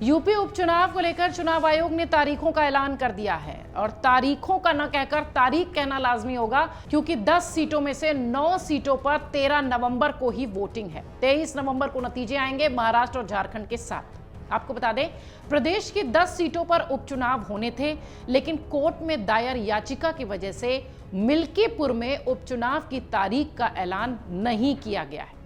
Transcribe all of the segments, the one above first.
UP उपचुनाव को लेकर चुनाव आयोग ने तारीखों का ऐलान कर दिया है और तारीखों का न कहकर तारीख कहना लाजमी होगा, क्योंकि 10 सीटों में से 9 सीटों पर 13 नवंबर को ही वोटिंग है। 23 नवंबर को नतीजे आएंगे महाराष्ट्र और झारखंड के साथ। आपको बता दें, प्रदेश की 10 सीटों पर उपचुनाव होने थे, लेकिन कोर्ट में दायर याचिका की वजह से मिल्कीपुर में उपचुनाव की तारीख का ऐलान नहीं किया गया है।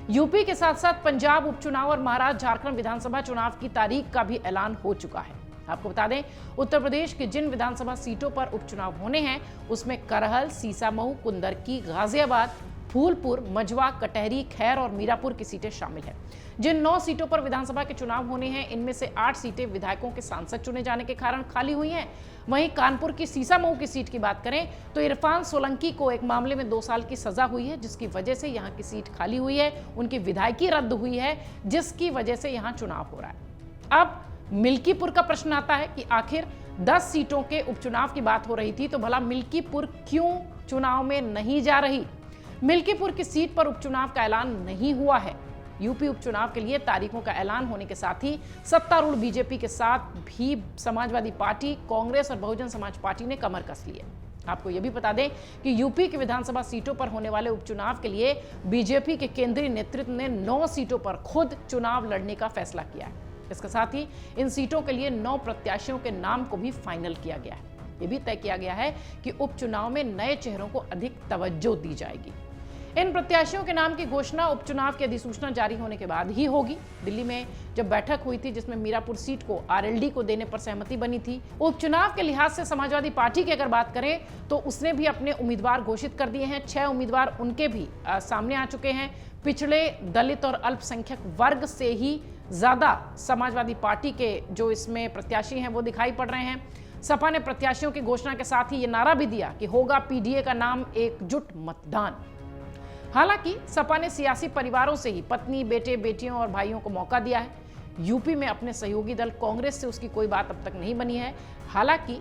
यूपी के साथ साथ पंजाब उपचुनाव और महाराष्ट्र झारखंड विधानसभा चुनाव की तारीख का भी ऐलान हो चुका है। आपको बता दें, उत्तर प्रदेश की जिन विधानसभा सीटों पर उपचुनाव होने हैं उसमें करहल, सीसामऊ, कुंदरकी, गाजियाबाद, फूलपुर, मझवा, कटहरी, खैर और मीरापुर की सीटें शामिल हैं। जिन 9 सीटों पर विधानसभा के चुनाव होने हैं, इनमें से 8 सीटें विधायकों के सांसद चुने जाने के कारण खाली हुई हैं। वहीं कानपुर की सीसामऊ की सीट की बात करें तो इरफान सोलंकी को एक मामले में 2 साल की सजा हुई है, जिसकी वजह से यहां की सीट खाली हुई है। उनकी विधायकी रद्द हुई है, जिसकी वजह से यहां चुनाव हो रहा है। अब मिल्कीपुर का प्रश्न आता है कि आखिर 10 सीटों के उपचुनाव की बात हो रही थी, तो भला मिल्कीपुर क्यों चुनाव में नहीं जा रही? मिल्कीपुर की सीट पर उपचुनाव का ऐलान नहीं हुआ है। यूपी उपचुनाव के लिए तारीखों का ऐलान होने के साथ ही सत्तारूढ़ बीजेपी के साथ भी समाजवादी पार्टी, कांग्रेस और बहुजन समाज पार्टी ने कमर कस ली है। आपको यह भी बता दें कि यूपी की विधानसभा सीटों पर होने वाले उपचुनाव के लिए बीजेपी के केंद्रीय नेतृत्व ने 9 सीटों पर खुद चुनाव लड़ने का फैसला किया है। इसके साथ ही इन सीटों के लिए 9 प्रत्याशियों के नाम को भी फाइनल किया गया है। यह भी तय किया गया है कि उपचुनाव में नए चेहरों को अधिक तवज्जो दी जाएगी। इन प्रत्याशियों के नाम की घोषणा उपचुनाव की अधिसूचना जारी होने के बाद ही होगी। दिल्ली में जब बैठक हुई थी जिसमें मीरापुर सीट को आरएलडी को देने पर सहमति बनी थी, उपचुनाव के लिहाज से समाजवादी पार्टी की अगर बात करें तो उसने भी अपने उम्मीदवार घोषित कर दिए हैं। 6 उम्मीदवार उनके भी सामने आ चुके हैं। पिछड़े, दलित और अल्पसंख्यक वर्ग से ही ज्यादा समाजवादी पार्टी के जो इसमें प्रत्याशी हैं वो दिखाई पड़ रहे हैं। सपा ने प्रत्याशियों की घोषणा के साथ ही ये नारा भी दिया कि होगा पीडीए का नाम एकजुट मतदान। हालांकि सपा ने सियासी परिवारों से ही पत्नी, बेटे, बेटियों और भाइयों को मौका दिया है। यूपी में अपने सहयोगी दल कांग्रेस से उसकी कोई बात अब तक नहीं बनी है। हालांकि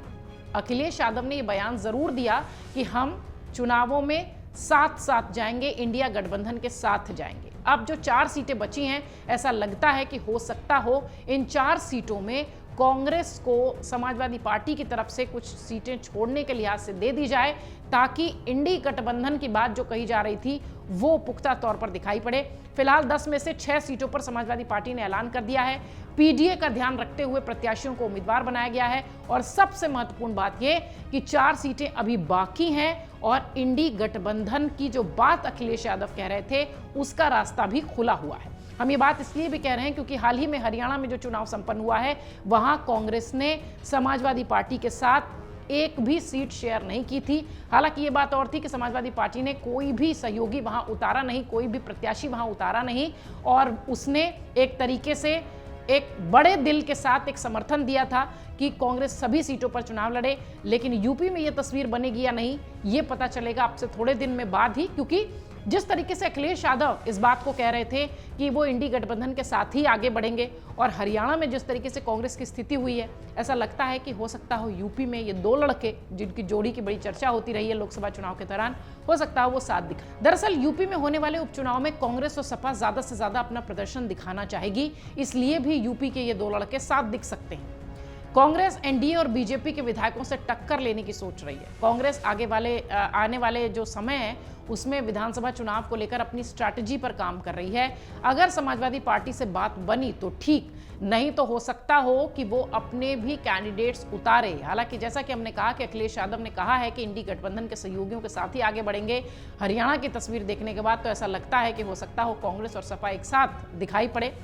अखिलेश यादव ने यह बयान जरूर दिया कि हम चुनावों में साथ साथ जाएंगे, इंडिया गठबंधन के साथ जाएंगे। अब जो 4 सीटें बची हैं, ऐसा लगता है कि हो सकता हो इन 4 सीटों में कांग्रेस को समाजवादी पार्टी की तरफ से कुछ सीटें छोड़ने के लिहाज से दे दी जाए, ताकि इंडी गठबंधन की बात जो कही जा रही थी वो पुख्ता तौर पर दिखाई पड़े। फिलहाल 10 में से 6 सीटों पर समाजवादी पार्टी ने ऐलान कर दिया है। पीडीए का ध्यान रखते हुए प्रत्याशियों को उम्मीदवार बनाया गया है और सबसे महत्वपूर्ण बात यह कि 4 सीटें अभी बाकी हैं और इंडी गठबंधन की जो बात अखिलेश यादव कह रहे थे उसका रास्ता भी खुला हुआ है। हम ये बात इसलिए भी कह रहे हैं क्योंकि हाल ही में हरियाणा में जो चुनाव संपन्न हुआ है वहां कांग्रेस ने समाजवादी पार्टी के साथ एक भी सीट शेयर नहीं की थी। हालांकि ये बात और थी कि समाजवादी पार्टी ने कोई भी सहयोगी वहां उतारा नहीं, कोई भी प्रत्याशी वहां उतारा नहीं और उसने एक तरीके से एक बड़े दिल के साथ एक समर्थन दिया था कि कांग्रेस सभी सीटों पर चुनाव लड़े। लेकिन यूपी में ये तस्वीर बनेगी या नहीं, ये पता चलेगा अब से थोड़े दिन में बाद ही, क्योंकि जिस तरीके से अखिलेश यादव इस बात को कह रहे थे कि वो इंडी गठबंधन के साथ ही आगे बढ़ेंगे और हरियाणा में जिस तरीके से कांग्रेस की स्थिति हुई है, ऐसा लगता है कि हो सकता हो यूपी में ये 2 लड़के जिनकी जोड़ी की बड़ी चर्चा होती रही है लोकसभा चुनाव के दौरान, हो सकता है वो साथ दिखाए। दरअसल यूपी में होने वाले उपचुनाव में कांग्रेस और सपा ज्यादा से ज्यादा अपना प्रदर्शन दिखाना चाहेगी, इसलिए भी यूपी के ये 2 लड़के साथ दिख सकते हैं। कांग्रेस एनडीए और बीजेपी के विधायकों से टक्कर लेने की सोच रही है। कांग्रेस आने वाले जो समय है उसमें विधानसभा चुनाव को लेकर अपनी स्ट्रैटेजी पर काम कर रही है। अगर समाजवादी पार्टी से बात बनी तो ठीक, नहीं तो हो सकता हो कि वो अपने भी कैंडिडेट्स उतारे। हालांकि जैसा कि हमने कहा कि अखिलेश यादव ने कहा है कि इंडी गठबंधन के सहयोगियों के साथ ही आगे बढ़ेंगे। हरियाणा की तस्वीर देखने के बाद तो ऐसा लगता है कि हो सकता हो कांग्रेस और सपा एक साथ दिखाई पड़े।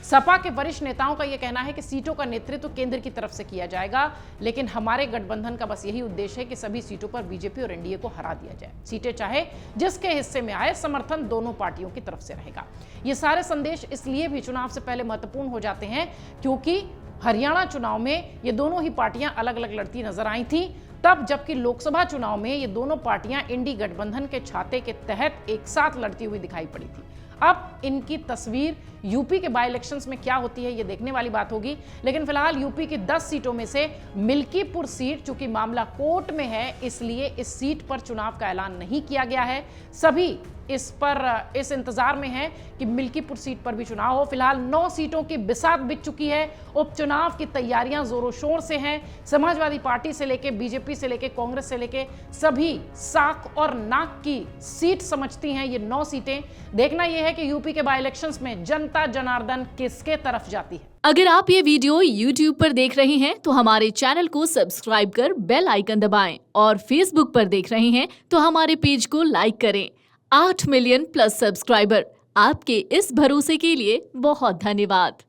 सपा के वरिष्ठ नेताओं का यह कहना है कि सीटों का नेतृत्व केंद्र की तरफ से किया जाएगा, लेकिन हमारे गठबंधन का बस यही उद्देश्य है कि सभी सीटों पर बीजेपी और एनडीए को हरा दिया जाए। सीटें चाहे जिसके हिस्से में आए, समर्थन दोनों पार्टियों की तरफ से रहेगा। ये सारे संदेश इसलिए भी चुनाव से पहले महत्वपूर्ण हो जाते हैं क्योंकि हरियाणा चुनाव में ये दोनों ही पार्टियां अलग अलग लड़ती नजर आई थी तब, जबकि लोकसभा चुनाव में ये दोनों पार्टियां इंडी गठबंधन के छाते के तहत एक साथ लड़ती हुई दिखाई पड़ी थी। अब इनकी तस्वीर यूपी के बाई इलेक्शंस में क्या होती है ये देखने वाली बात होगी। लेकिन फिलहाल यूपी की 10 सीटों में से मिल्कीपुर सीट, चूंकि मामला कोर्ट में है इसलिए इस सीट पर चुनाव का ऐलान नहीं किया गया है। सभी इस इंतजार में हैं कि मिल्कीपुर सीट पर भी चुनाव हो। फिलहाल 9 सीटों की बिसात बिछ चुकी है। उपचुनाव की तैयारियां जोरों शोर से हैं। समाजवादी पार्टी से लेके बीजेपी से लेके कांग्रेस से लेके सभी साख और नाक की सीट समझती हैं ये 9 सीटें। देखना यह है कि यूपी के बाई इलेक्शंस में जनता जनार्दन किसके तरफ जाती है। अगर आप ये वीडियो YouTube पर देख रहे हैं तो हमारे चैनल को सब्सक्राइब कर बेल आइकन दबाएं और Facebook पर देख रहे हैं तो हमारे पेज को लाइक करें। 8 मिलियन प्लस सब्सक्राइबर, आपके इस भरोसे के लिए बहुत धन्यवाद।